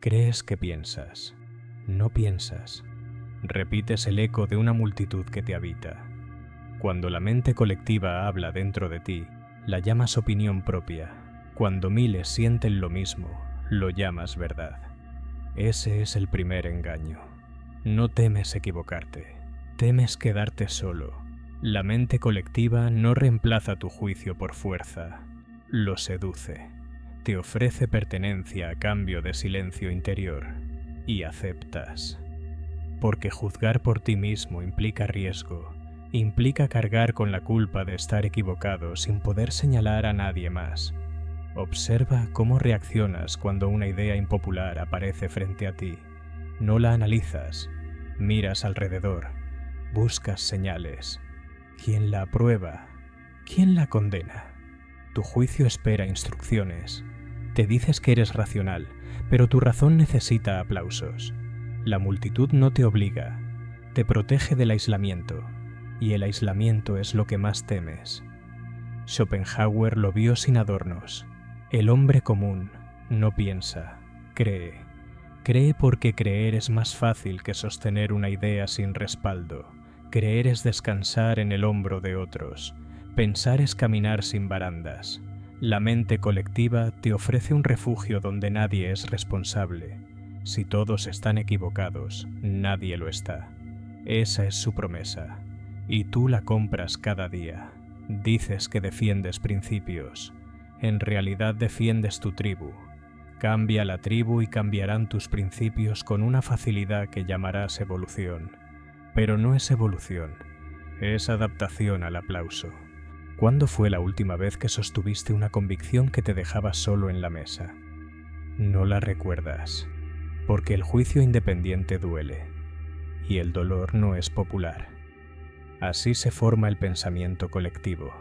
Crees que piensas. No piensas. Repites el eco de una multitud que te habita. Cuando la mente colectiva habla dentro de ti, la llamas opinión propia. Cuando miles sienten lo mismo, lo llamas verdad. Ese es el primer engaño. No temes equivocarte. Temes quedarte solo. La mente colectiva no reemplaza tu juicio por fuerza. Lo seduce. Te ofrece pertenencia a cambio de silencio interior. Y aceptas. Porque juzgar por ti mismo implica riesgo. Implica cargar con la culpa de estar equivocado sin poder señalar a nadie más. Observa cómo reaccionas cuando una idea impopular aparece frente a ti. No la analizas. Miras alrededor. Buscas señales. ¿Quién la aprueba? ¿Quién la condena? Tu juicio espera instrucciones. Te dices que eres racional, pero tu razón necesita aplausos. La multitud no te obliga, te protege del aislamiento, y el aislamiento es lo que más temes. Schopenhauer lo vio sin adornos. El hombre común no piensa, cree. Cree porque creer es más fácil que sostener una idea sin respaldo. Creer es descansar en el hombro de otros. Pensar es caminar sin barandas. La mente colectiva te ofrece un refugio donde nadie es responsable. Si todos están equivocados, nadie lo está. Esa es su promesa. Y tú la compras cada día. Dices que defiendes principios. En realidad defiendes tu tribu. Cambia la tribu y cambiarán tus principios con una facilidad que llamarás evolución. Pero no es evolución, es adaptación al aplauso. ¿Cuándo fue la última vez que sostuviste una convicción que te dejaba solo en la mesa? No la recuerdas, porque el juicio independiente duele, y el dolor no es popular. Así se forma el pensamiento colectivo,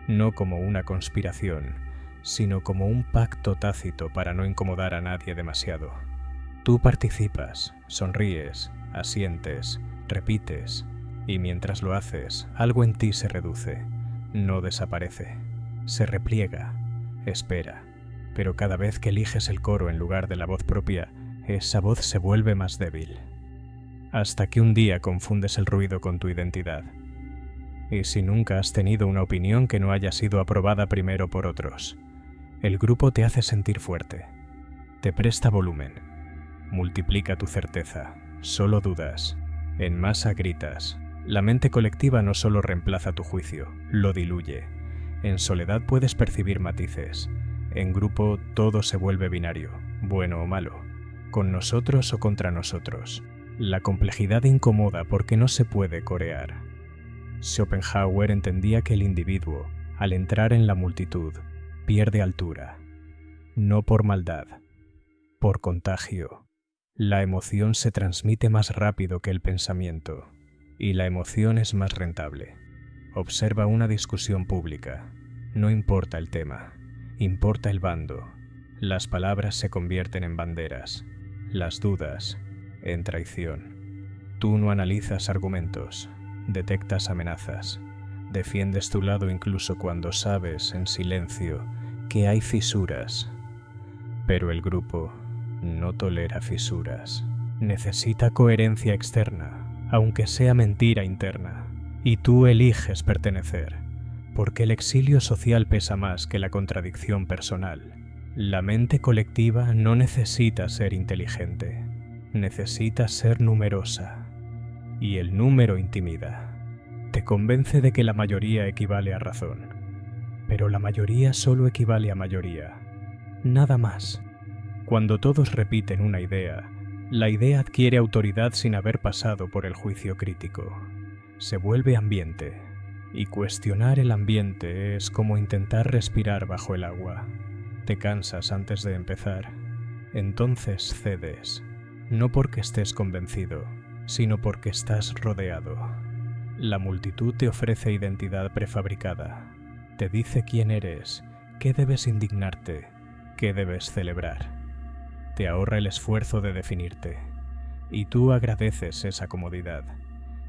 no como una conspiración, sino como un pacto tácito para no incomodar a nadie demasiado. Tú participas, sonríes, asientes, repites, y mientras lo haces, algo en ti se reduce, no desaparece, se repliega, espera, pero cada vez que eliges el coro en lugar de la voz propia, esa voz se vuelve más débil, hasta que un día confundes el ruido con tu identidad. Y si nunca has tenido una opinión que no haya sido aprobada primero por otros, el grupo te hace sentir fuerte, te presta volumen, multiplica tu certeza, solo dudas. En masa gritas. La mente colectiva no solo reemplaza tu juicio, lo diluye. En soledad puedes percibir matices. En grupo todo se vuelve binario, bueno o malo, con nosotros o contra nosotros. La complejidad incomoda porque no se puede corear. Schopenhauer entendía que el individuo, al entrar en la multitud, pierde altura. No por maldad, por contagio. La emoción se transmite más rápido que el pensamiento, y la emoción es más rentable. Observa una discusión pública. No importa el tema, importa el bando. Las palabras se convierten en banderas, las dudas en traición. Tú no analizas argumentos, detectas amenazas, defiendes tu lado incluso cuando sabes, en silencio, que hay fisuras. Pero el grupo no tolera fisuras. Necesita coherencia externa, aunque sea mentira interna. Y tú eliges pertenecer, porque el exilio social pesa más que la contradicción personal. La mente colectiva no necesita ser inteligente, necesita ser numerosa. Y el número intimida. Te convence de que la mayoría equivale a razón. Pero la mayoría solo equivale a mayoría. Nada más. Cuando todos repiten una idea, la idea adquiere autoridad sin haber pasado por el juicio crítico. Se vuelve ambiente, y cuestionar el ambiente es como intentar respirar bajo el agua. Te cansas antes de empezar, entonces cedes, no porque estés convencido, sino porque estás rodeado. La multitud te ofrece identidad prefabricada, te dice quién eres, qué debes indignarte, qué debes celebrar. Te ahorra el esfuerzo de definirte, y tú agradeces esa comodidad,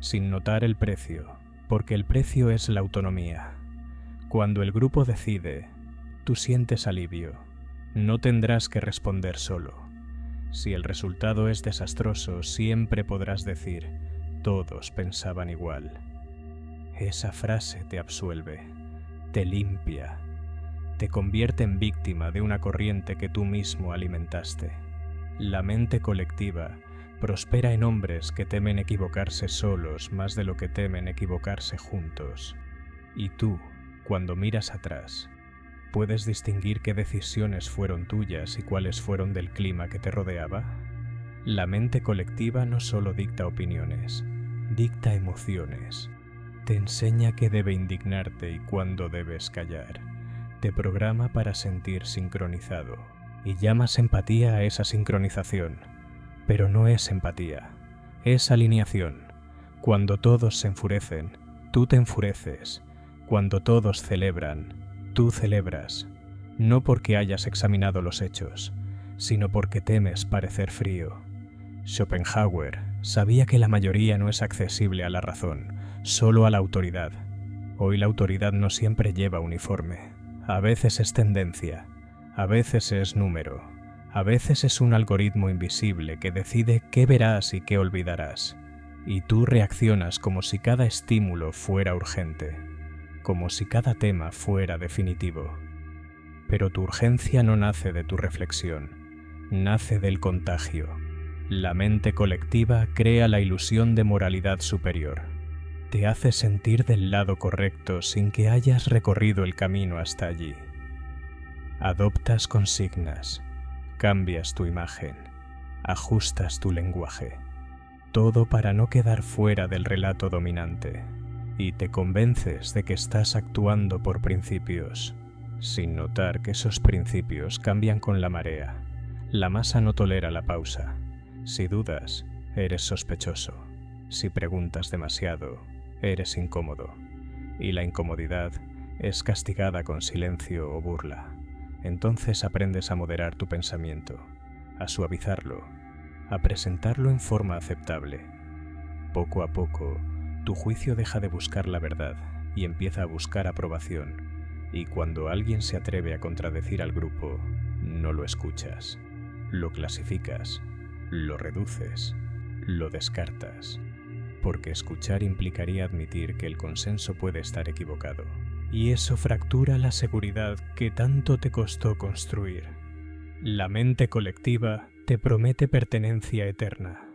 sin notar el precio, porque el precio es la autonomía. Cuando el grupo decide, tú sientes alivio, no tendrás que responder solo. Si el resultado es desastroso, siempre podrás decir, todos pensaban igual. Esa frase te absuelve, te limpia, te convierte en víctima de una corriente que tú mismo alimentaste. La mente colectiva prospera en hombres que temen equivocarse solos más de lo que temen equivocarse juntos. Y tú, cuando miras atrás, ¿puedes distinguir qué decisiones fueron tuyas y cuáles fueron del clima que te rodeaba? La mente colectiva no solo dicta opiniones, dicta emociones. Te enseña qué debe indignarte y cuándo debes callar. Te programa para sentir sincronizado. Y llamas empatía a esa sincronización. Pero no es empatía, es alineación. Cuando todos se enfurecen, tú te enfureces. Cuando todos celebran, tú celebras. No porque hayas examinado los hechos, sino porque temes parecer frío. Schopenhauer sabía que la mayoría no es accesible a la razón, solo a la autoridad. Hoy la autoridad no siempre lleva uniforme. A veces es tendencia, a veces es número, a veces es un algoritmo invisible que decide qué verás y qué olvidarás. Y tú reaccionas como si cada estímulo fuera urgente, como si cada tema fuera definitivo. Pero tu urgencia no nace de tu reflexión, nace del contagio. La mente colectiva crea la ilusión de moralidad superior. Te hace sentir del lado correcto sin que hayas recorrido el camino hasta allí. Adoptas consignas, cambias tu imagen, ajustas tu lenguaje, todo para no quedar fuera del relato dominante, y te convences de que estás actuando por principios, sin notar que esos principios cambian con la marea. La masa no tolera la pausa. Si dudas, eres sospechoso. Si preguntas demasiado, eres incómodo. Y la incomodidad es castigada con silencio o burla. Entonces aprendes a moderar tu pensamiento, a suavizarlo, a presentarlo en forma aceptable. Poco a poco, tu juicio deja de buscar la verdad y empieza a buscar aprobación. Y cuando alguien se atreve a contradecir al grupo, no lo escuchas, lo clasificas, lo reduces, lo descartas. Porque escuchar implicaría admitir que el consenso puede estar equivocado. Y eso fractura la seguridad que tanto te costó construir. La mente colectiva te promete pertenencia eterna,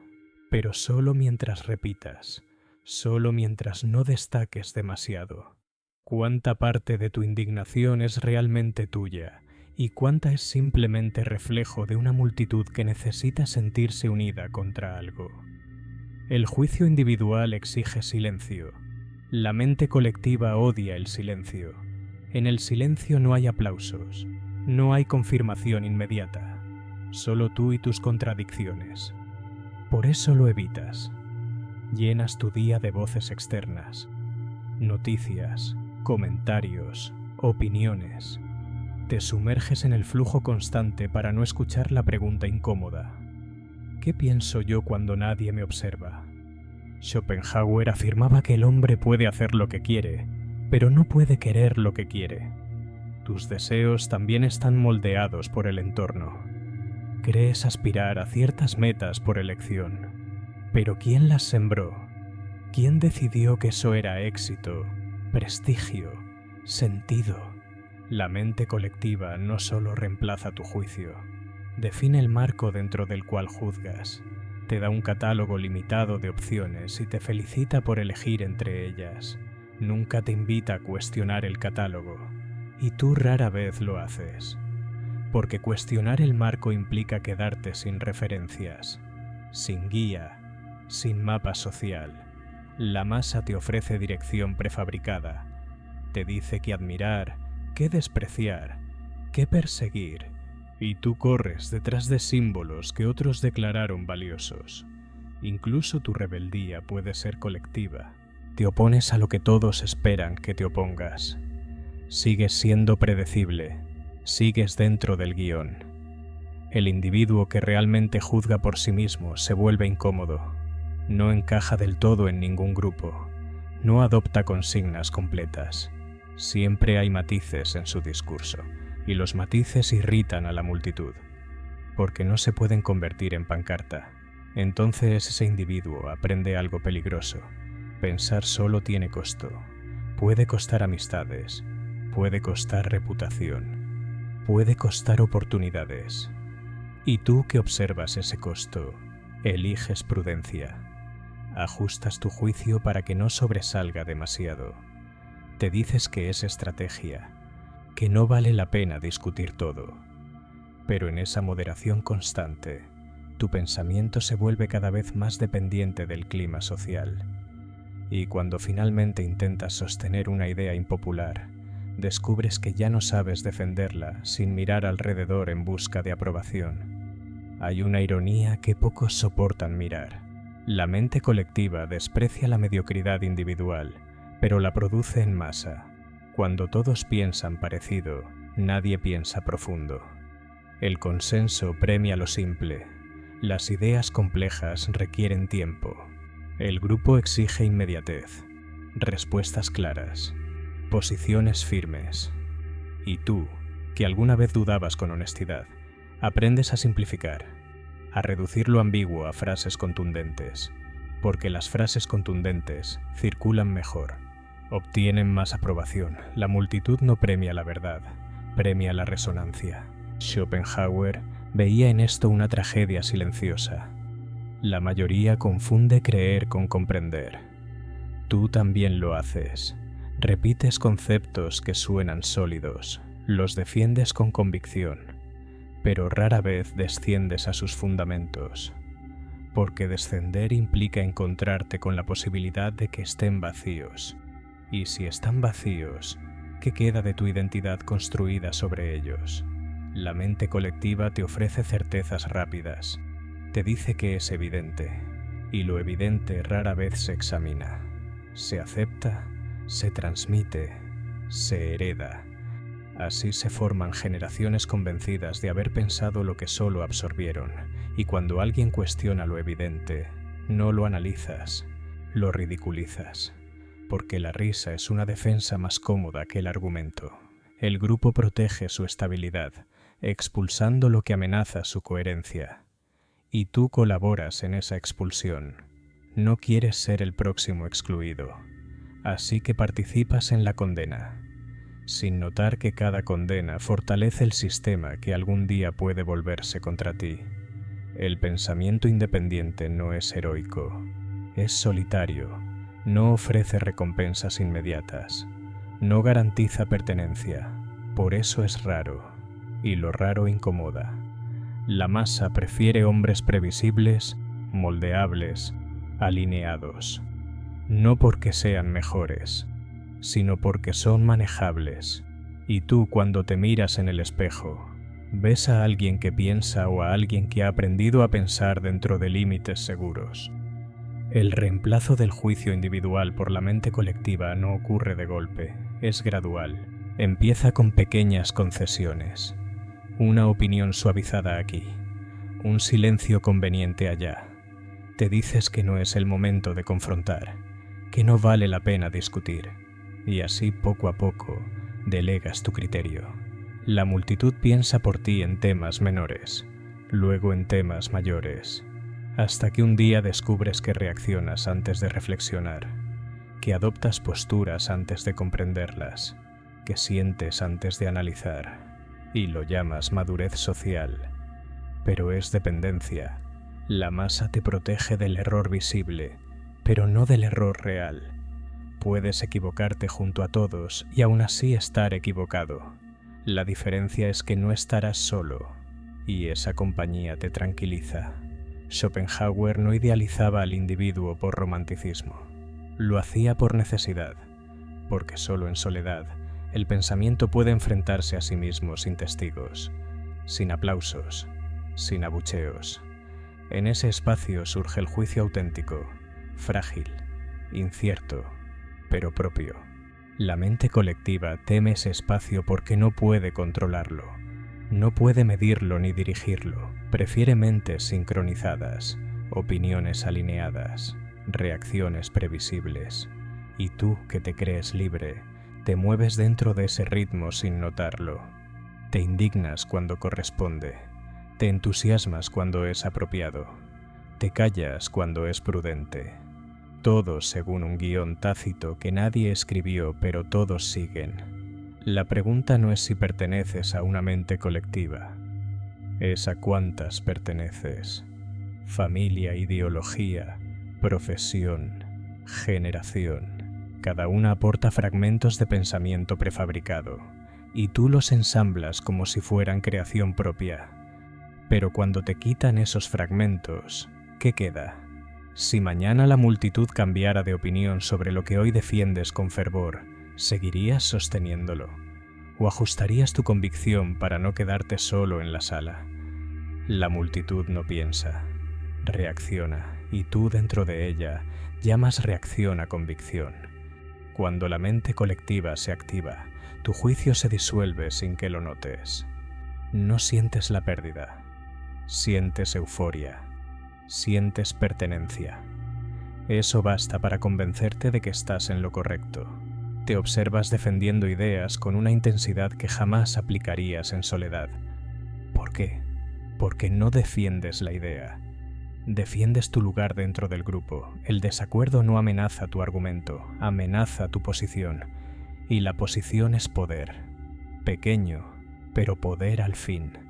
pero solo mientras repitas, solo mientras no destaques demasiado. ¿Cuánta parte de tu indignación es realmente tuya y cuánta es simplemente reflejo de una multitud que necesita sentirse unida contra algo? El juicio individual exige silencio. La mente colectiva odia el silencio. En el silencio no hay aplausos, no hay confirmación inmediata, solo tú y tus contradicciones. Por eso lo evitas. Llenas tu día de voces externas, noticias, comentarios, opiniones. Te sumerges en el flujo constante para no escuchar la pregunta incómoda. ¿Qué pienso yo cuando nadie me observa? Schopenhauer afirmaba que el hombre puede hacer lo que quiere, pero no puede querer lo que quiere. Tus deseos también están moldeados por el entorno. Crees aspirar a ciertas metas por elección, pero ¿quién las sembró? ¿Quién decidió que eso era éxito, prestigio, sentido? La mente colectiva no solo reemplaza tu juicio, define el marco dentro del cual juzgas. Te da un catálogo limitado de opciones y te felicita por elegir entre ellas. Nunca te invita a cuestionar el catálogo, y tú rara vez lo haces. Porque cuestionar el marco implica quedarte sin referencias, sin guía, sin mapa social. La masa te ofrece dirección prefabricada. Te dice qué admirar, qué despreciar, qué perseguir. Y tú corres detrás de símbolos que otros declararon valiosos. Incluso tu rebeldía puede ser colectiva. Te opones a lo que todos esperan que te opongas. Sigues siendo predecible. Sigues dentro del guión. El individuo que realmente juzga por sí mismo se vuelve incómodo. No encaja del todo en ningún grupo. No adopta consignas completas. Siempre hay matices en su discurso. Y los matices irritan a la multitud. porque no se pueden convertir en pancarta. Entonces ese individuo aprende algo peligroso. Pensar solo tiene costo. Puede costar amistades, puede costar reputación, puede costar oportunidades. Y tú que observas ese costo, eliges prudencia. Ajustas tu juicio para que no sobresalga demasiado. Te dices que es estrategia, que no vale la pena discutir todo. Pero en esa moderación constante, tu pensamiento se vuelve cada vez más dependiente del clima social. Y cuando finalmente intentas sostener una idea impopular, descubres que ya no sabes defenderla sin mirar alrededor en busca de aprobación. Hay una ironía que pocos soportan mirar. La mente colectiva desprecia la mediocridad individual, pero la produce en masa. Cuando todos piensan parecido, nadie piensa profundo. El consenso premia lo simple. Las ideas complejas requieren tiempo. El grupo exige inmediatez, respuestas claras, posiciones firmes. Y tú, que alguna vez dudabas con honestidad, aprendes a simplificar, a reducir lo ambiguo a frases contundentes, porque las frases contundentes circulan mejor, obtienen más aprobación. La multitud no premia la verdad, premia la resonancia. Schopenhauer veía en esto una tragedia silenciosa. La mayoría confunde creer con comprender. Tú también lo haces. Repites conceptos que suenan sólidos, los defiendes con convicción, pero rara vez desciendes a sus fundamentos, porque descender implica encontrarte con la posibilidad de que estén vacíos. Y si están vacíos, ¿qué queda de tu identidad construida sobre ellos? La mente colectiva te ofrece certezas rápidas. Te dice que es evidente, y lo evidente rara vez se examina. Se acepta, se transmite, se hereda. Así se forman generaciones convencidas de haber pensado lo que solo absorbieron, y cuando alguien cuestiona lo evidente, no lo analizas, lo ridiculizas, porque la risa es una defensa más cómoda que el argumento. El grupo protege su estabilidad, expulsando lo que amenaza su coherencia. Y tú colaboras en esa expulsión. No quieres ser el próximo excluido, así que participas en la condena, sin notar que cada condena fortalece el sistema que algún día puede volverse contra ti. El pensamiento independiente no es heroico, es solitario, no ofrece recompensas inmediatas, no garantiza pertenencia, por eso es raro, y lo raro incomoda. La masa prefiere hombres previsibles, moldeables, alineados, no porque sean mejores, sino porque son manejables. Y tú, cuando te miras en el espejo, ves a alguien que piensa o a alguien que ha aprendido a pensar dentro de límites seguros. El reemplazo del juicio individual por la mente colectiva no ocurre de golpe, es gradual. Empieza con pequeñas concesiones. Una opinión suavizada aquí, un silencio conveniente allá. Te dices que no es el momento de confrontar, que no vale la pena discutir, y así poco a poco delegas tu criterio. La multitud piensa por ti en temas menores, luego en temas mayores, hasta que un día descubres que reaccionas antes de reflexionar, que adoptas posturas antes de comprenderlas, que sientes antes de analizar. Y lo llamas madurez social, pero es dependencia. La masa te protege del error visible, pero no del error real. Puedes equivocarte junto a todos y aún así estar equivocado. La diferencia es que no estarás solo, y esa compañía te tranquiliza. Schopenhauer no idealizaba al individuo por romanticismo. Lo hacía por necesidad, porque solo en soledad el pensamiento puede enfrentarse a sí mismo sin testigos, sin aplausos, sin abucheos. En ese espacio surge el juicio auténtico, frágil, incierto, pero propio. La mente colectiva teme ese espacio porque no puede controlarlo, no puede medirlo ni dirigirlo. Prefiere mentes sincronizadas, opiniones alineadas, reacciones previsibles. Y tú, que te crees libre, te mueves dentro de ese ritmo sin notarlo. Te indignas cuando corresponde. Te entusiasmas cuando es apropiado. Te callas cuando es prudente. Todos según un guión tácito que nadie escribió, pero todos siguen. La pregunta no es si perteneces a una mente colectiva, es a cuántas perteneces. Familia, ideología, profesión, generación. Cada una aporta fragmentos de pensamiento prefabricado, y tú los ensamblas como si fueran creación propia. Pero cuando te quitan esos fragmentos, ¿qué queda? Si mañana la multitud cambiara de opinión sobre lo que hoy defiendes con fervor, ¿seguirías sosteniéndolo? ¿O ajustarías tu convicción para no quedarte solo en la sala? La multitud no piensa, reacciona, y tú dentro de ella llamas reacción a convicción. Cuando la mente colectiva se activa, tu juicio se disuelve sin que lo notes. No sientes la pérdida, sientes euforia, sientes pertenencia. Eso basta para convencerte de que estás en lo correcto. Te observas defendiendo ideas con una intensidad que jamás aplicarías en soledad. ¿Por qué? Porque no defiendes la idea. Defiendes tu lugar dentro del grupo. El desacuerdo no amenaza tu argumento, amenaza tu posición. Y la posición es poder. Pequeño, pero poder al fin.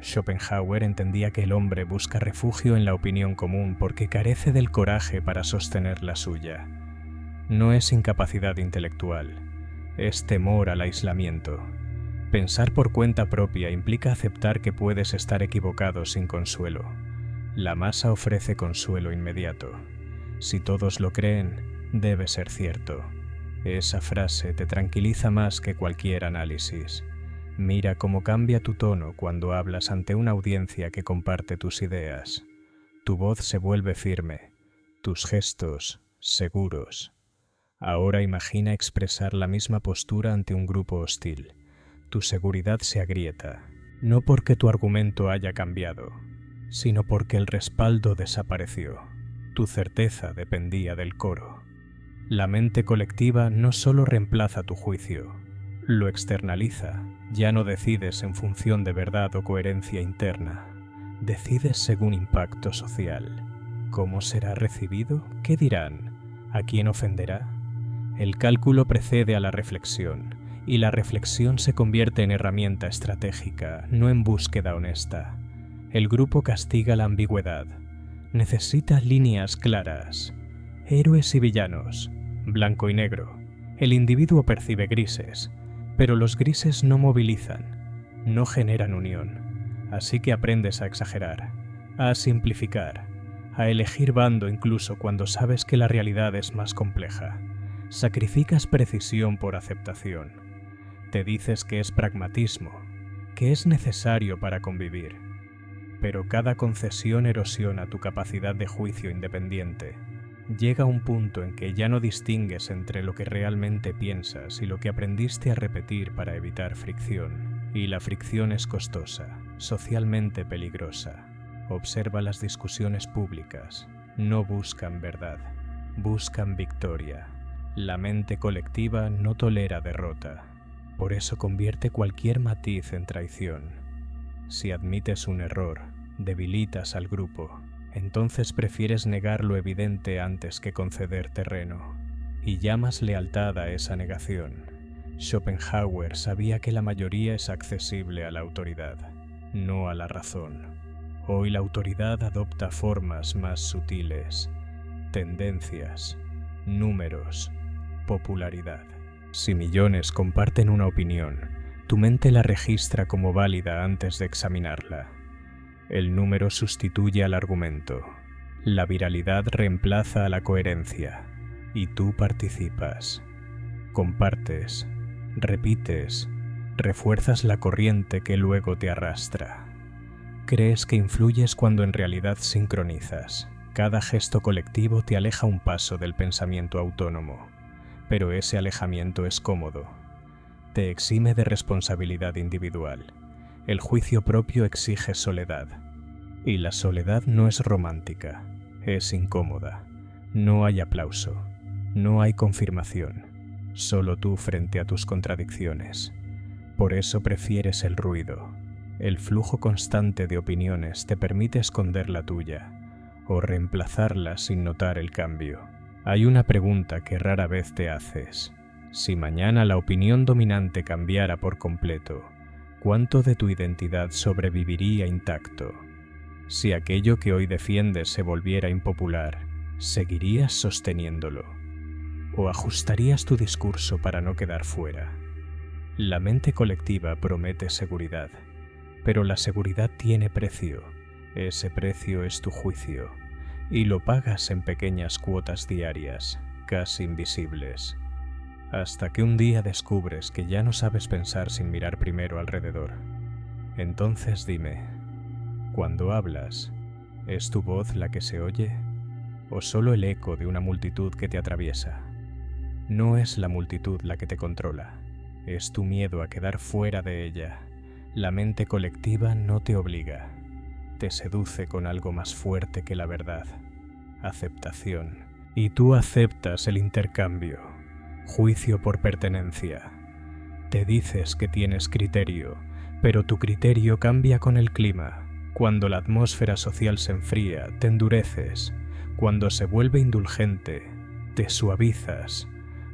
Schopenhauer entendía que el hombre busca refugio en la opinión común porque carece del coraje para sostener la suya. No es incapacidad intelectual, es temor al aislamiento. Pensar por cuenta propia implica aceptar que puedes estar equivocado sin consuelo. La masa ofrece consuelo inmediato. Si todos lo creen, debe ser cierto. Esa frase te tranquiliza más que cualquier análisis. Mira cómo cambia tu tono cuando hablas ante una audiencia que comparte tus ideas. Tu voz se vuelve firme, tus gestos seguros. Ahora imagina expresar la misma postura ante un grupo hostil. Tu seguridad se agrieta, no porque tu argumento haya cambiado, sino porque el respaldo desapareció. Tu certeza dependía del coro. La mente colectiva no solo reemplaza tu juicio, lo externaliza. Ya no decides en función de verdad o coherencia interna. Decides según impacto social. ¿Cómo será recibido? ¿Qué dirán? ¿A quién ofenderá? El cálculo precede a la reflexión, y la reflexión se convierte en herramienta estratégica, no en búsqueda honesta. El grupo castiga la ambigüedad. Necesita líneas claras. Héroes y villanos, blanco y negro. El individuo percibe grises, pero los grises no movilizan, no generan unión. Así que aprendes a exagerar, a simplificar, a elegir bando incluso cuando sabes que la realidad es más compleja. Sacrificas precisión por aceptación. Te dices que es pragmatismo, que es necesario para convivir. Pero cada concesión erosiona tu capacidad de juicio independiente. Llega un punto en que ya no distingues entre lo que realmente piensas y lo que aprendiste a repetir para evitar fricción. Y la fricción es costosa, socialmente peligrosa. Observa las discusiones públicas. No buscan verdad, buscan victoria. La mente colectiva no tolera derrota. Por eso convierte cualquier matiz en traición. Si admites un error, debilitas al grupo. Entonces prefieres negar lo evidente antes que conceder terreno, y llamas lealtad a esa negación. Schopenhauer sabía que la mayoría es accesible a la autoridad, no a la razón. Hoy la autoridad adopta formas más sutiles, tendencias, números, popularidad. Si millones comparten una opinión, tu mente la registra como válida antes de examinarla. El número sustituye al argumento. La viralidad reemplaza a la coherencia. Y tú participas. Compartes, repites, refuerzas la corriente que luego te arrastra. Crees que influyes cuando en realidad sincronizas. Cada gesto colectivo te aleja un paso del pensamiento autónomo. Pero ese alejamiento es cómodo. Te exime de responsabilidad individual. El juicio propio exige soledad. Y la soledad no es romántica, es incómoda. No hay aplauso, no hay confirmación. Solo tú frente a tus contradicciones. Por eso prefieres el ruido. El flujo constante de opiniones te permite esconder la tuya o reemplazarla sin notar el cambio. Hay una pregunta que rara vez te haces. Si mañana la opinión dominante cambiara por completo, ¿cuánto de tu identidad sobreviviría intacto? Si aquello que hoy defiendes se volviera impopular, ¿seguirías sosteniéndolo? ¿O ajustarías tu discurso para no quedar fuera? La mente colectiva promete seguridad, pero la seguridad tiene precio. Ese precio es tu juicio, y lo pagas en pequeñas cuotas diarias, casi invisibles, hasta que un día descubres que ya no sabes pensar sin mirar primero alrededor. Entonces dime, cuando hablas, ¿es tu voz la que se oye? ¿O solo el eco de una multitud que te atraviesa? No es la multitud la que te controla, es tu miedo a quedar fuera de ella. La mente colectiva no te obliga, te seduce con algo más fuerte que la verdad, aceptación. Y tú aceptas el intercambio, juicio por pertenencia. Te dices que tienes criterio, pero tu criterio cambia con el clima. Cuando la atmósfera social se enfría, te endureces. Cuando se vuelve indulgente, te suavizas.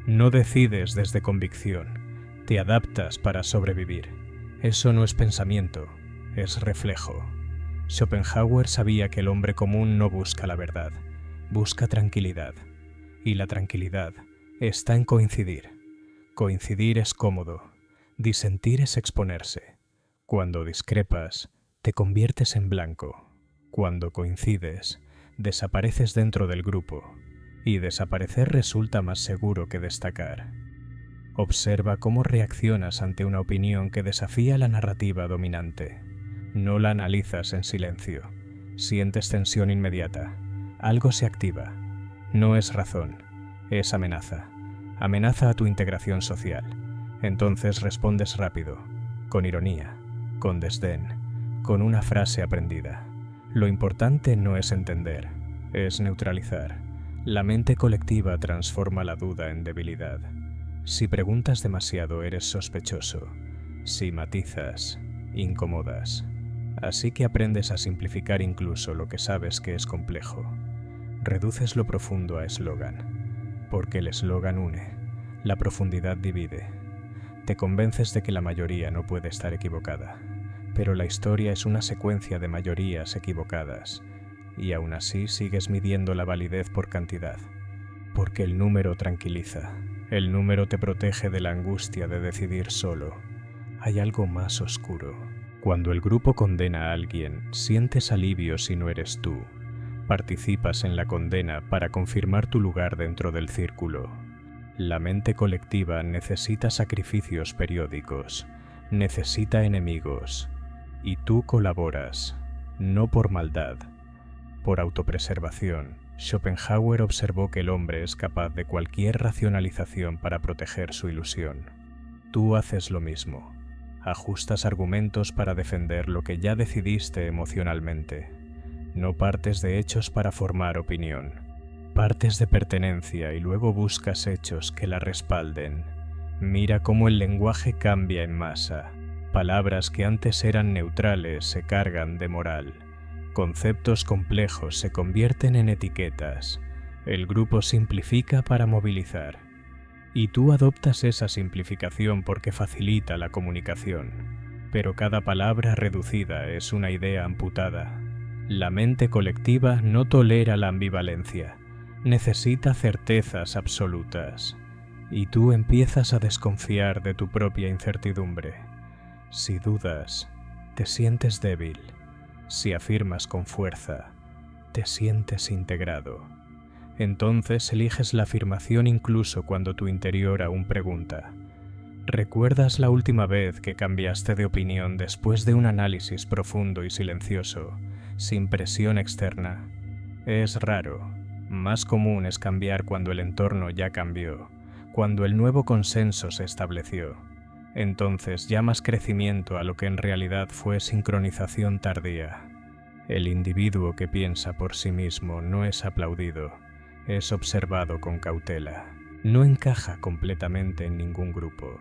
No decides desde convicción, te adaptas para sobrevivir. Eso no es pensamiento, es reflejo. Schopenhauer sabía que el hombre común no busca la verdad, busca tranquilidad. Y la tranquilidad está en coincidir. Coincidir es cómodo, disentir es exponerse. Cuando discrepas, te conviertes en blanco. Cuando coincides, desapareces dentro del grupo, y desaparecer resulta más seguro que destacar. Observa cómo reaccionas ante una opinión que desafía la narrativa dominante. No la analizas en silencio. Sientes tensión inmediata. Algo se activa. No es razón, es amenaza. Amenaza a tu integración social. Entonces respondes rápido, con ironía, con desdén, con una frase aprendida. Lo importante no es entender, es neutralizar. La mente colectiva transforma la duda en debilidad. Si preguntas demasiado, eres sospechoso. Si matizas, incomodas. Así que aprendes a simplificar incluso lo que sabes que es complejo. Reduces lo profundo a eslogan, porque el eslogan une, la profundidad divide. Te convences de que la mayoría no puede estar equivocada, pero la historia es una secuencia de mayorías equivocadas, y aún así sigues midiendo la validez por cantidad, porque el número tranquiliza. El número te protege de la angustia de decidir solo. Hay algo más oscuro. Cuando el grupo condena a alguien, sientes alivio si no eres tú. Participas en la condena para confirmar tu lugar dentro del círculo. La mente colectiva necesita sacrificios periódicos, necesita enemigos, y tú colaboras, no por maldad, por autopreservación. Schopenhauer observó que el hombre es capaz de cualquier racionalización para proteger su ilusión. Tú haces lo mismo. Ajustas argumentos para defender lo que ya decidiste emocionalmente. No partes de hechos para formar opinión. Partes de pertenencia y luego buscas hechos que la respalden. Mira cómo el lenguaje cambia en masa. Palabras que antes eran neutrales se cargan de moral. Conceptos complejos se convierten en etiquetas. El grupo simplifica para movilizar. Y tú adoptas esa simplificación porque facilita la comunicación. Pero cada palabra reducida es una idea amputada. La mente colectiva no tolera la ambivalencia. Necesita certezas absolutas. Y tú empiezas a desconfiar de tu propia incertidumbre. Si dudas, te sientes débil. Si afirmas con fuerza, te sientes integrado. Entonces eliges la afirmación incluso cuando tu interior aún pregunta. ¿Recuerdas la última vez que cambiaste de opinión después de un análisis profundo y silencioso, sin presión externa? Es raro. Más común es cambiar cuando el entorno ya cambió, cuando el nuevo consenso se estableció. Entonces llamas crecimiento a lo que en realidad fue sincronización tardía. El individuo que piensa por sí mismo no es aplaudido, es observado con cautela. No encaja completamente en ningún grupo,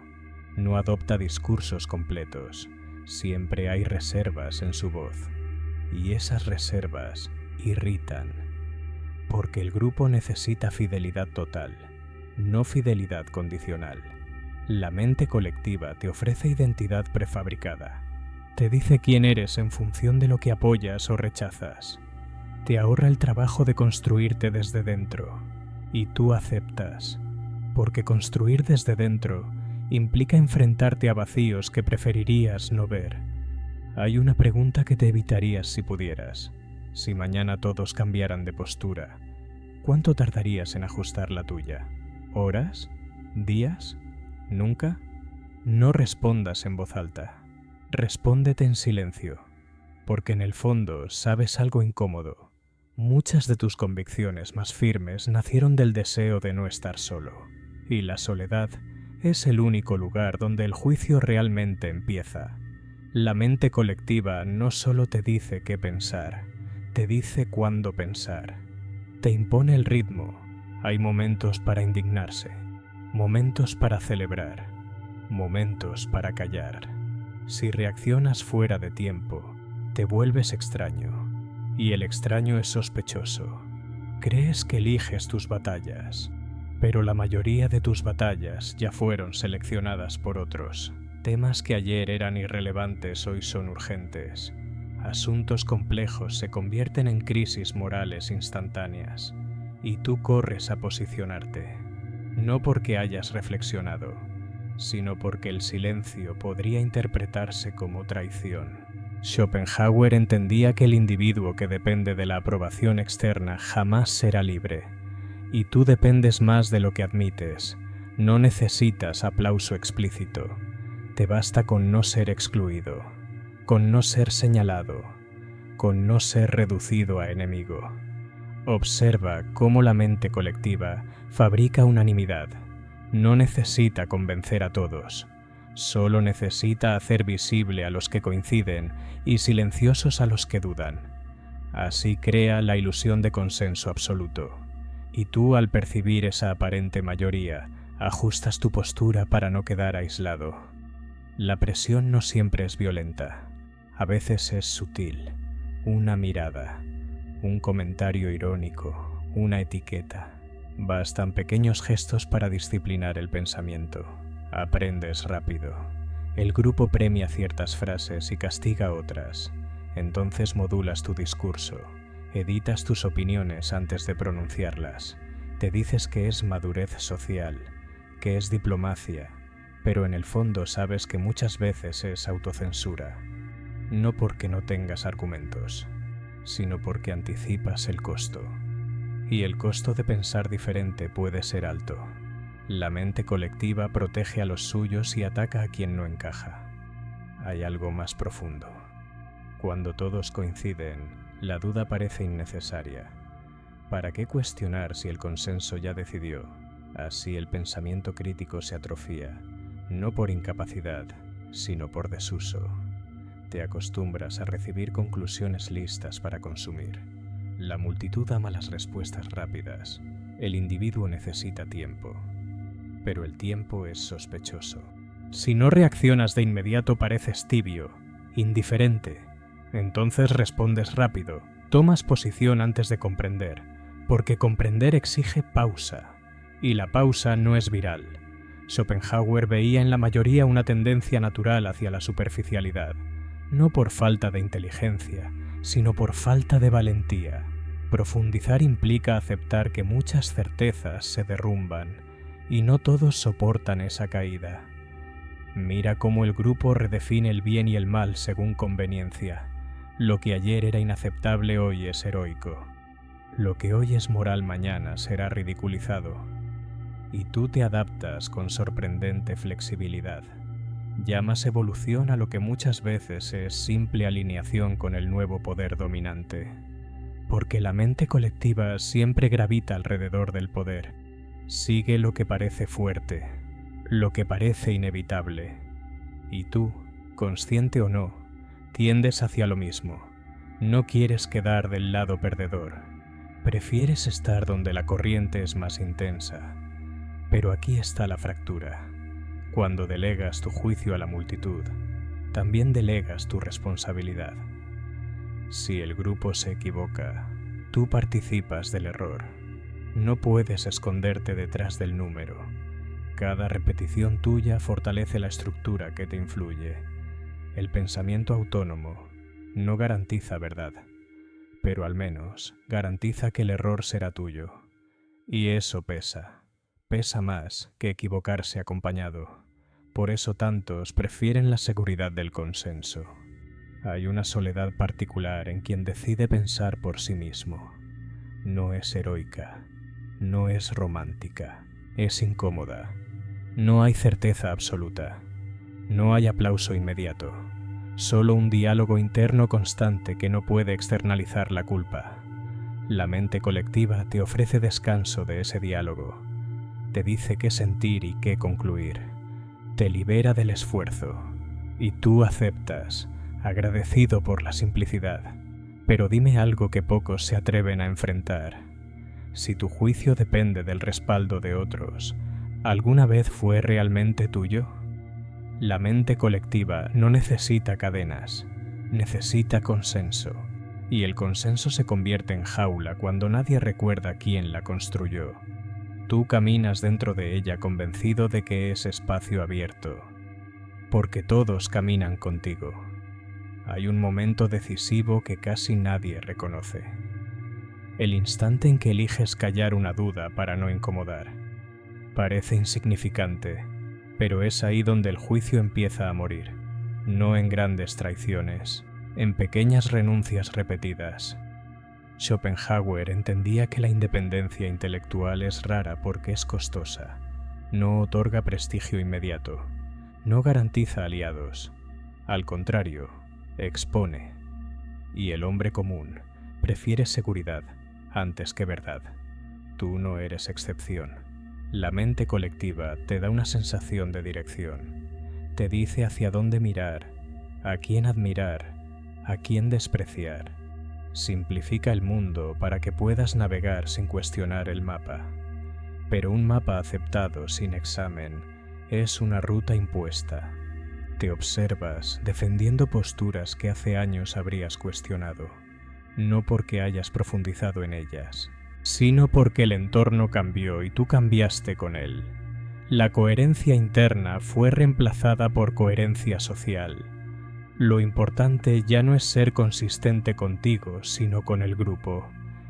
no adopta discursos completos, siempre hay reservas en su voz, y esas reservas irritan, porque el grupo necesita fidelidad total, no fidelidad condicional. La mente colectiva te ofrece identidad prefabricada. Te dice quién eres en función de lo que apoyas o rechazas. Te ahorra el trabajo de construirte desde dentro, y tú aceptas, porque construir desde dentro implica enfrentarte a vacíos que preferirías no ver. Hay una pregunta que te evitarías si pudieras. Si mañana todos cambiaran de postura, ¿cuánto tardarías en ajustar la tuya? ¿Horas? ¿Días? ¿Nunca? No respondas en voz alta. Respóndete en silencio, porque en el fondo sabes algo incómodo. Muchas de tus convicciones más firmes nacieron del deseo de no estar solo, y la soledad es el único lugar donde el juicio realmente empieza. La mente colectiva no solo te dice qué pensar, te dice cuándo pensar. Te impone el ritmo. Hay momentos para indignarse, momentos para celebrar, momentos para callar. Si reaccionas fuera de tiempo, te vuelves extraño, y el extraño es sospechoso. Crees que eliges tus batallas, pero la mayoría de tus batallas ya fueron seleccionadas por otros. Temas que ayer eran irrelevantes hoy son urgentes. Asuntos complejos se convierten en crisis morales instantáneas, y tú corres a posicionarte, no porque hayas reflexionado, sino porque el silencio podría interpretarse como traición. Schopenhauer entendía que el individuo que depende de la aprobación externa jamás será libre, y tú dependes más de lo que admites. No necesitas aplauso explícito, te basta con no ser excluido, con no ser señalado, con no ser reducido a enemigo. Observa cómo la mente colectiva fabrica unanimidad. No necesita convencer a todos, solo necesita hacer visible a los que coinciden y silenciosos a los que dudan. Así crea la ilusión de consenso absoluto, y tú, al percibir esa aparente mayoría, ajustas tu postura para no quedar aislado. La presión no siempre es violenta, a veces es sutil, una mirada, un comentario irónico, una etiqueta. Bastan pequeños gestos para disciplinar el pensamiento. Aprendes rápido. El grupo premia ciertas frases y castiga otras. Entonces modulas tu discurso, editas tus opiniones antes de pronunciarlas. Te dices que es madurez social, que es diplomacia, pero en el fondo sabes que muchas veces es autocensura. No porque no tengas argumentos, sino porque anticipas el costo. Y el costo de pensar diferente puede ser alto. La mente colectiva protege a los suyos y ataca a quien no encaja. Hay algo más profundo. Cuando todos coinciden, la duda parece innecesaria. ¿Para qué cuestionar si el consenso ya decidió? Así el pensamiento crítico se atrofia, no por incapacidad, sino por desuso. Te acostumbras a recibir conclusiones listas para consumir. La multitud ama las respuestas rápidas. El individuo necesita tiempo. Pero el tiempo es sospechoso. Si no reaccionas de inmediato pareces tibio, indiferente. Entonces respondes rápido, tomas posición antes de comprender, porque comprender exige pausa, y la pausa no es viral. Schopenhauer veía en la mayoría una tendencia natural hacia la superficialidad, no por falta de inteligencia, sino por falta de valentía. Profundizar implica aceptar que muchas certezas se derrumban, y no todos soportan esa caída. Mira cómo el grupo redefine el bien y el mal según conveniencia. Lo que ayer era inaceptable hoy es heroico. Lo que hoy es moral mañana será ridiculizado. Y tú te adaptas con sorprendente flexibilidad. Llamas evolución a lo que muchas veces es simple alineación con el nuevo poder dominante. Porque la mente colectiva siempre gravita alrededor del poder. Sigue lo que parece fuerte, lo que parece inevitable. Y tú, consciente o no, tiendes hacia lo mismo. No quieres quedar del lado perdedor. Prefieres estar donde la corriente es más intensa. Pero aquí está la fractura. Cuando delegas tu juicio a la multitud, también delegas tu responsabilidad. Si el grupo se equivoca, tú participas del error. No puedes esconderte detrás del número. Cada repetición tuya fortalece la estructura que te influye. El pensamiento autónomo no garantiza verdad, pero al menos garantiza que el error será tuyo. Y eso pesa más que equivocarse acompañado. Por eso tantos prefieren la seguridad del consenso. Hay una soledad particular en quien decide pensar por sí mismo. No es heroica, no es romántica, es incómoda. No hay certeza absoluta, no hay aplauso inmediato, solo un diálogo interno constante que no puede externalizar la culpa. La mente colectiva te ofrece descanso de ese diálogo, te dice qué sentir y qué concluir, te libera del esfuerzo, y tú aceptas, agradecido por la simplicidad. Pero dime algo que pocos se atreven a enfrentar. Si tu juicio depende del respaldo de otros, ¿alguna vez fue realmente tuyo? La mente colectiva no necesita cadenas, necesita consenso, y el consenso se convierte en jaula cuando nadie recuerda quién la construyó. Tú caminas dentro de ella convencido de que es espacio abierto, porque todos caminan contigo. Hay un momento decisivo que casi nadie reconoce. El instante en que eliges callar una duda para no incomodar. Parece insignificante, pero es ahí donde el juicio empieza a morir. No en grandes traiciones, en pequeñas renuncias repetidas. Schopenhauer entendía que la independencia intelectual es rara porque es costosa. No otorga prestigio inmediato. No garantiza aliados. Al contrario, expone. Y el hombre común prefiere seguridad antes que verdad. Tú no eres excepción. La mente colectiva te da una sensación de dirección. Te dice hacia dónde mirar, a quién admirar, a quién despreciar. Simplifica el mundo para que puedas navegar sin cuestionar el mapa. Pero un mapa aceptado sin examen es una ruta impuesta. Te observas defendiendo posturas que hace años habrías cuestionado, no porque hayas profundizado en ellas, sino porque el entorno cambió y tú cambiaste con él. La coherencia interna fue reemplazada por coherencia social. Lo importante ya no es ser consistente contigo, sino con el grupo.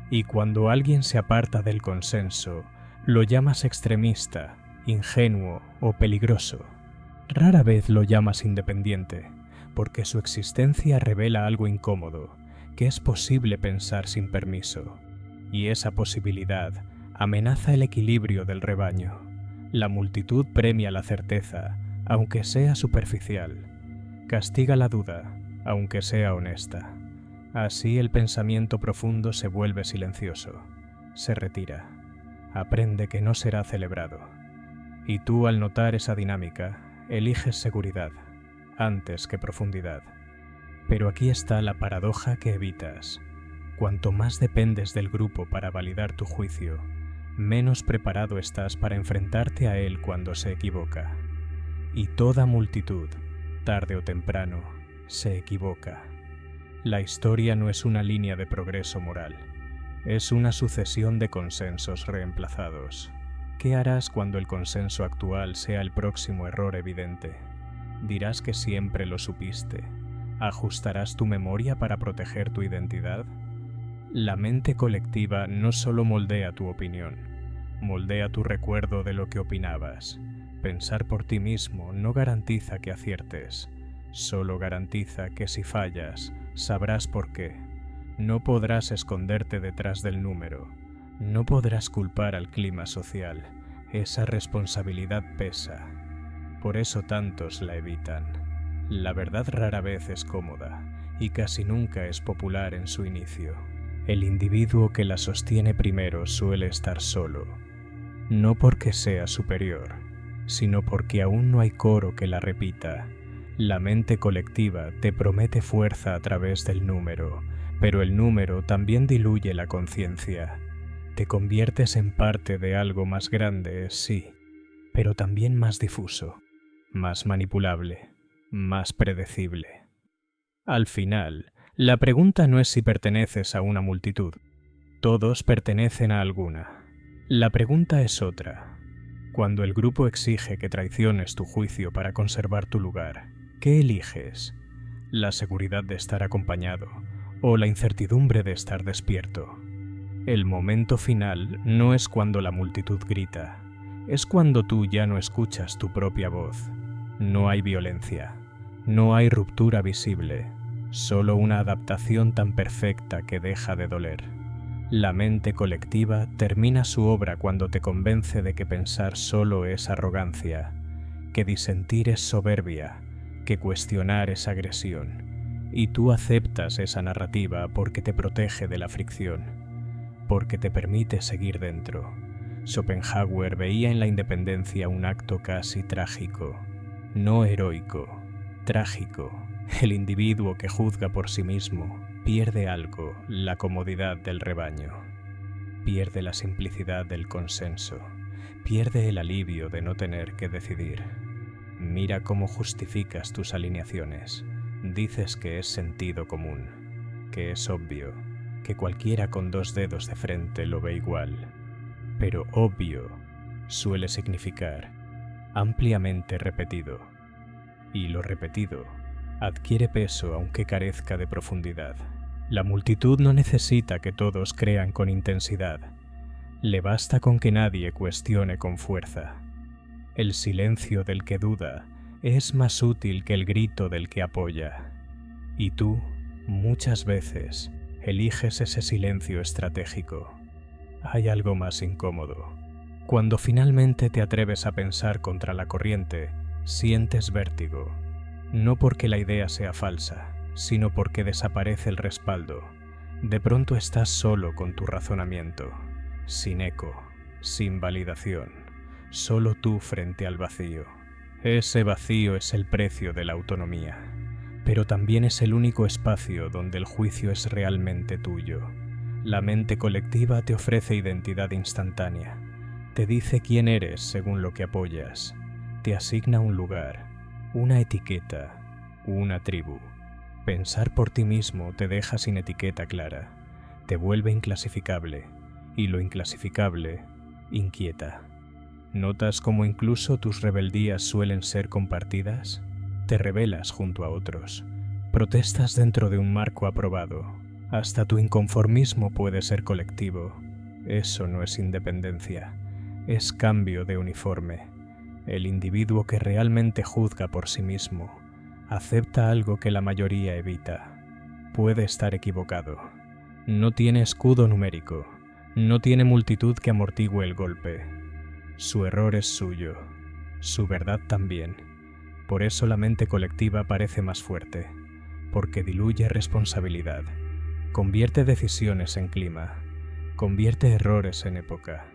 Y cuando alguien se aparta del consenso, lo llamas extremista, ingenuo o peligroso. Rara vez lo llamas independiente, porque su existencia revela algo incómodo, que es posible pensar sin permiso. Y esa posibilidad amenaza el equilibrio del rebaño. La multitud premia la certeza, aunque sea superficial. Castiga la duda, aunque sea honesta. Así el pensamiento profundo se vuelve silencioso, se retira, aprende que no será celebrado. Y tú, al notar esa dinámica, eliges seguridad antes que profundidad. Pero aquí está la paradoja que evitas. Cuanto más dependes del grupo para validar tu juicio, menos preparado estás para enfrentarte a él cuando se equivoca. Y toda multitud, tarde o temprano, se equivoca. La historia no es una línea de progreso moral, es una sucesión de consensos reemplazados. ¿Qué harás cuando el consenso actual sea el próximo error evidente? ¿Dirás que siempre lo supiste? ¿Ajustarás tu memoria para proteger tu identidad? La mente colectiva no solo moldea tu opinión, moldea tu recuerdo de lo que opinabas. Pensar por ti mismo no garantiza que aciertes, solo garantiza que si fallas, sabrás por qué. No podrás esconderte detrás del número, no podrás culpar al clima social, esa responsabilidad pesa. Por eso tantos la evitan. La verdad rara vez es cómoda y casi nunca es popular en su inicio. El individuo que la sostiene primero suele estar solo, no porque sea superior, sino porque aún no hay coro que la repita. La mente colectiva te promete fuerza a través del número, pero el número también diluye la conciencia. Te conviertes en parte de algo más grande, sí, pero también más difuso, más manipulable, más predecible. Al final, la pregunta no es si perteneces a una multitud. Todos pertenecen a alguna. La pregunta es otra. Cuando el grupo exige que traiciones tu juicio para conservar tu lugar, ¿qué eliges? ¿La seguridad de estar acompañado o la incertidumbre de estar despierto? El momento final no es cuando la multitud grita, es cuando tú ya no escuchas tu propia voz. No hay violencia, no hay ruptura visible, solo una adaptación tan perfecta que deja de doler. La mente colectiva termina su obra cuando te convence de que pensar solo es arrogancia, que disentir es soberbia, que cuestionar es agresión, y tú aceptas esa narrativa porque te protege de la fricción, porque te permite seguir dentro. Schopenhauer veía en la independencia un acto casi trágico, no heroico, trágico. El individuo que juzga por sí mismo pierde algo, la comodidad del rebaño, pierde la simplicidad del consenso, pierde el alivio de no tener que decidir. Mira cómo justificas tus alineaciones. Dices que es sentido común, que es obvio, que cualquiera con 2 dedos de frente lo ve igual. Pero obvio suele significar ampliamente repetido, y lo repetido adquiere peso aunque carezca de profundidad. La multitud no necesita que todos crean con intensidad. Le basta con que nadie cuestione con fuerza. El silencio del que duda es más útil que el grito del que apoya. Y tú, muchas veces, eliges ese silencio estratégico. Hay algo más incómodo. Cuando finalmente te atreves a pensar contra la corriente, sientes vértigo. No porque la idea sea falsa, sino porque desaparece el respaldo. De pronto estás solo con tu razonamiento, sin eco, sin validación, solo tú frente al vacío. Ese vacío es el precio de la autonomía, pero también es el único espacio donde el juicio es realmente tuyo. La mente colectiva te ofrece identidad instantánea, te dice quién eres según lo que apoyas, te asigna un lugar, una etiqueta, una tribu. Pensar por ti mismo te deja sin etiqueta clara, te vuelve inclasificable, y lo inclasificable inquieta. ¿Notas cómo incluso tus rebeldías suelen ser compartidas? Te rebelas junto a otros, protestas dentro de un marco aprobado, hasta tu inconformismo puede ser colectivo. Eso no es independencia, es cambio de uniforme. El individuo que realmente juzga por sí mismo acepta algo que la mayoría evita. Puede estar equivocado. No tiene escudo numérico. No tiene multitud que amortigüe el golpe. Su error es suyo. Su verdad también. Por eso la mente colectiva parece más fuerte. Porque diluye responsabilidad. Convierte decisiones en clima. Convierte errores en época.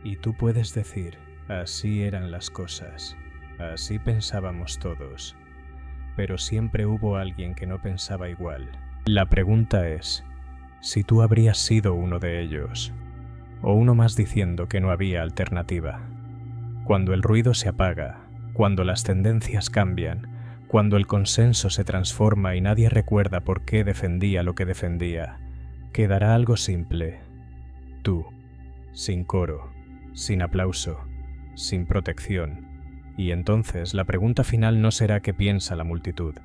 Y tú puedes decir: así eran las cosas, así pensábamos todos, pero siempre hubo alguien que no pensaba igual. La pregunta es, si tú habrías sido uno de ellos, o uno más diciendo que no había alternativa. Cuando el ruido se apaga, cuando las tendencias cambian, cuando el consenso se transforma y nadie recuerda por qué defendía lo que defendía, quedará algo simple. Tú, sin coro, sin aplauso, sin protección, y entonces la pregunta final no será qué piensa la multitud,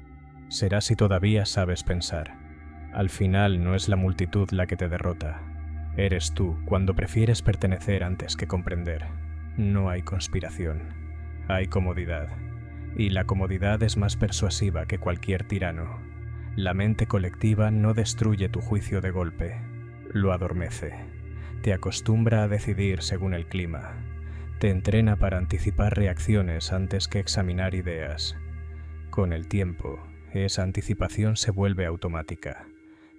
será si todavía sabes pensar. Al final no es la multitud la que te derrota, eres tú cuando prefieres pertenecer antes que comprender. No hay conspiración, hay comodidad, y la comodidad es más persuasiva que cualquier tirano. La mente colectiva no destruye tu juicio de golpe, lo adormece, te acostumbra a decidir según el clima. Te entrena para anticipar reacciones antes que examinar ideas. Con el tiempo, esa anticipación se vuelve automática.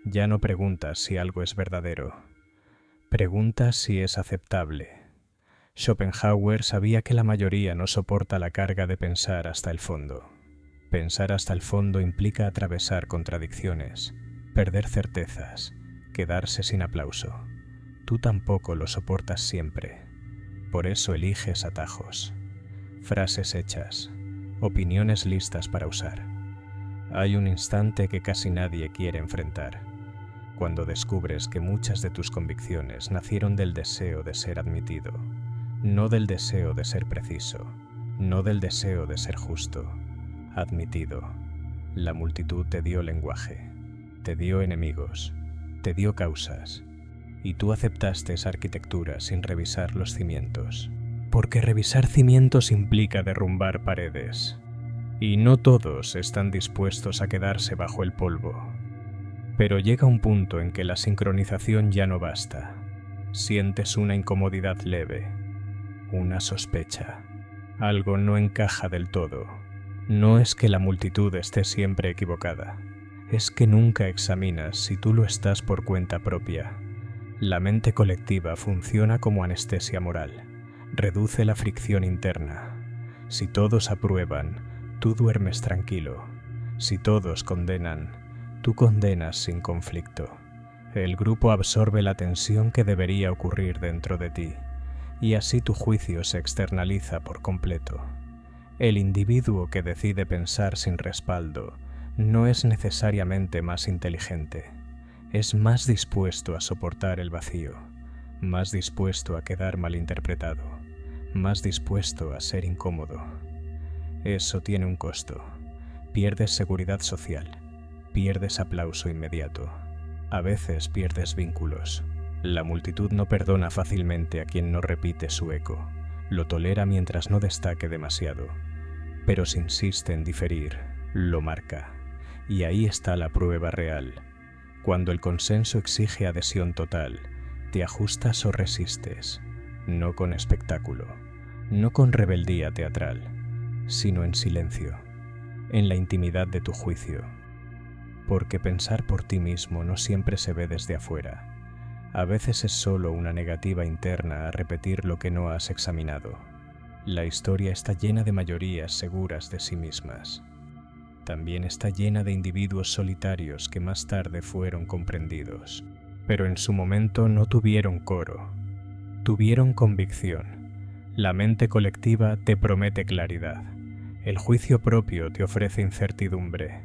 Ya no preguntas si algo es verdadero. Preguntas si es aceptable. Schopenhauer sabía que la mayoría no soporta la carga de pensar hasta el fondo. Pensar hasta el fondo implica atravesar contradicciones, perder certezas, quedarse sin aplauso. Tú tampoco lo soportas siempre. Por eso eliges atajos, frases hechas, opiniones listas para usar. Hay un instante que casi nadie quiere enfrentar, cuando descubres que muchas de tus convicciones nacieron del deseo de ser admitido, no del deseo de ser preciso, no del deseo de ser justo. Admitido. La multitud te dio lenguaje, te dio enemigos, te dio causas, y tú aceptaste esa arquitectura sin revisar los cimientos. Porque revisar cimientos implica derrumbar paredes, y no todos están dispuestos a quedarse bajo el polvo. Pero llega un punto en que la sincronización ya no basta. Sientes una incomodidad leve, una sospecha. Algo no encaja del todo. No es que la multitud esté siempre equivocada, es que nunca examinas si tú lo estás por cuenta propia. La mente colectiva funciona como anestesia moral. Reduce la fricción interna. Si todos aprueban, tú duermes tranquilo. Si todos condenan, tú condenas sin conflicto. El grupo absorbe la tensión que debería ocurrir dentro de ti, y así tu juicio se externaliza por completo. El individuo que decide pensar sin respaldo no es necesariamente más inteligente. Es más dispuesto a soportar el vacío, más dispuesto a quedar malinterpretado, más dispuesto a ser incómodo. Eso tiene un costo. Pierdes seguridad social, pierdes aplauso inmediato. A veces pierdes vínculos. La multitud no perdona fácilmente a quien no repite su eco. Lo tolera mientras no destaque demasiado. Pero si insiste en diferir, lo marca. Y ahí está la prueba real. Cuando el consenso exige adhesión total, te ajustas o resistes, no con espectáculo, no con rebeldía teatral, sino en silencio, en la intimidad de tu juicio. Porque pensar por ti mismo no siempre se ve desde afuera. A veces es solo una negativa interna a repetir lo que no has examinado. La historia está llena de mayorías seguras de sí mismas. También está llena de individuos solitarios que más tarde fueron comprendidos, pero en su momento no tuvieron coro, tuvieron convicción. La mente colectiva te promete claridad, el juicio propio te ofrece incertidumbre,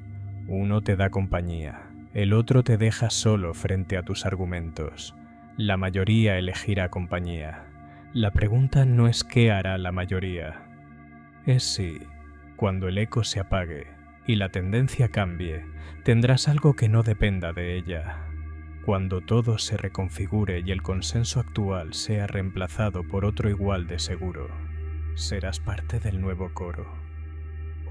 uno te da compañía, el otro te deja solo frente a tus argumentos, la mayoría elegirá compañía. La pregunta no es qué hará la mayoría, es si, cuando el eco se apague, y la tendencia cambie, tendrás algo que no dependa de ella. Cuando todo se reconfigure y el consenso actual sea reemplazado por otro igual de seguro, serás parte del nuevo coro.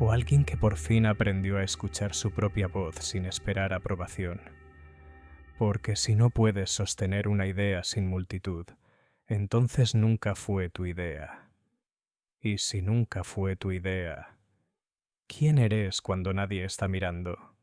O alguien que por fin aprendió a escuchar su propia voz sin esperar aprobación. Porque si no puedes sostener una idea sin multitud, entonces nunca fue tu idea. Y si nunca fue tu idea, ¿quién eres cuando nadie está mirando?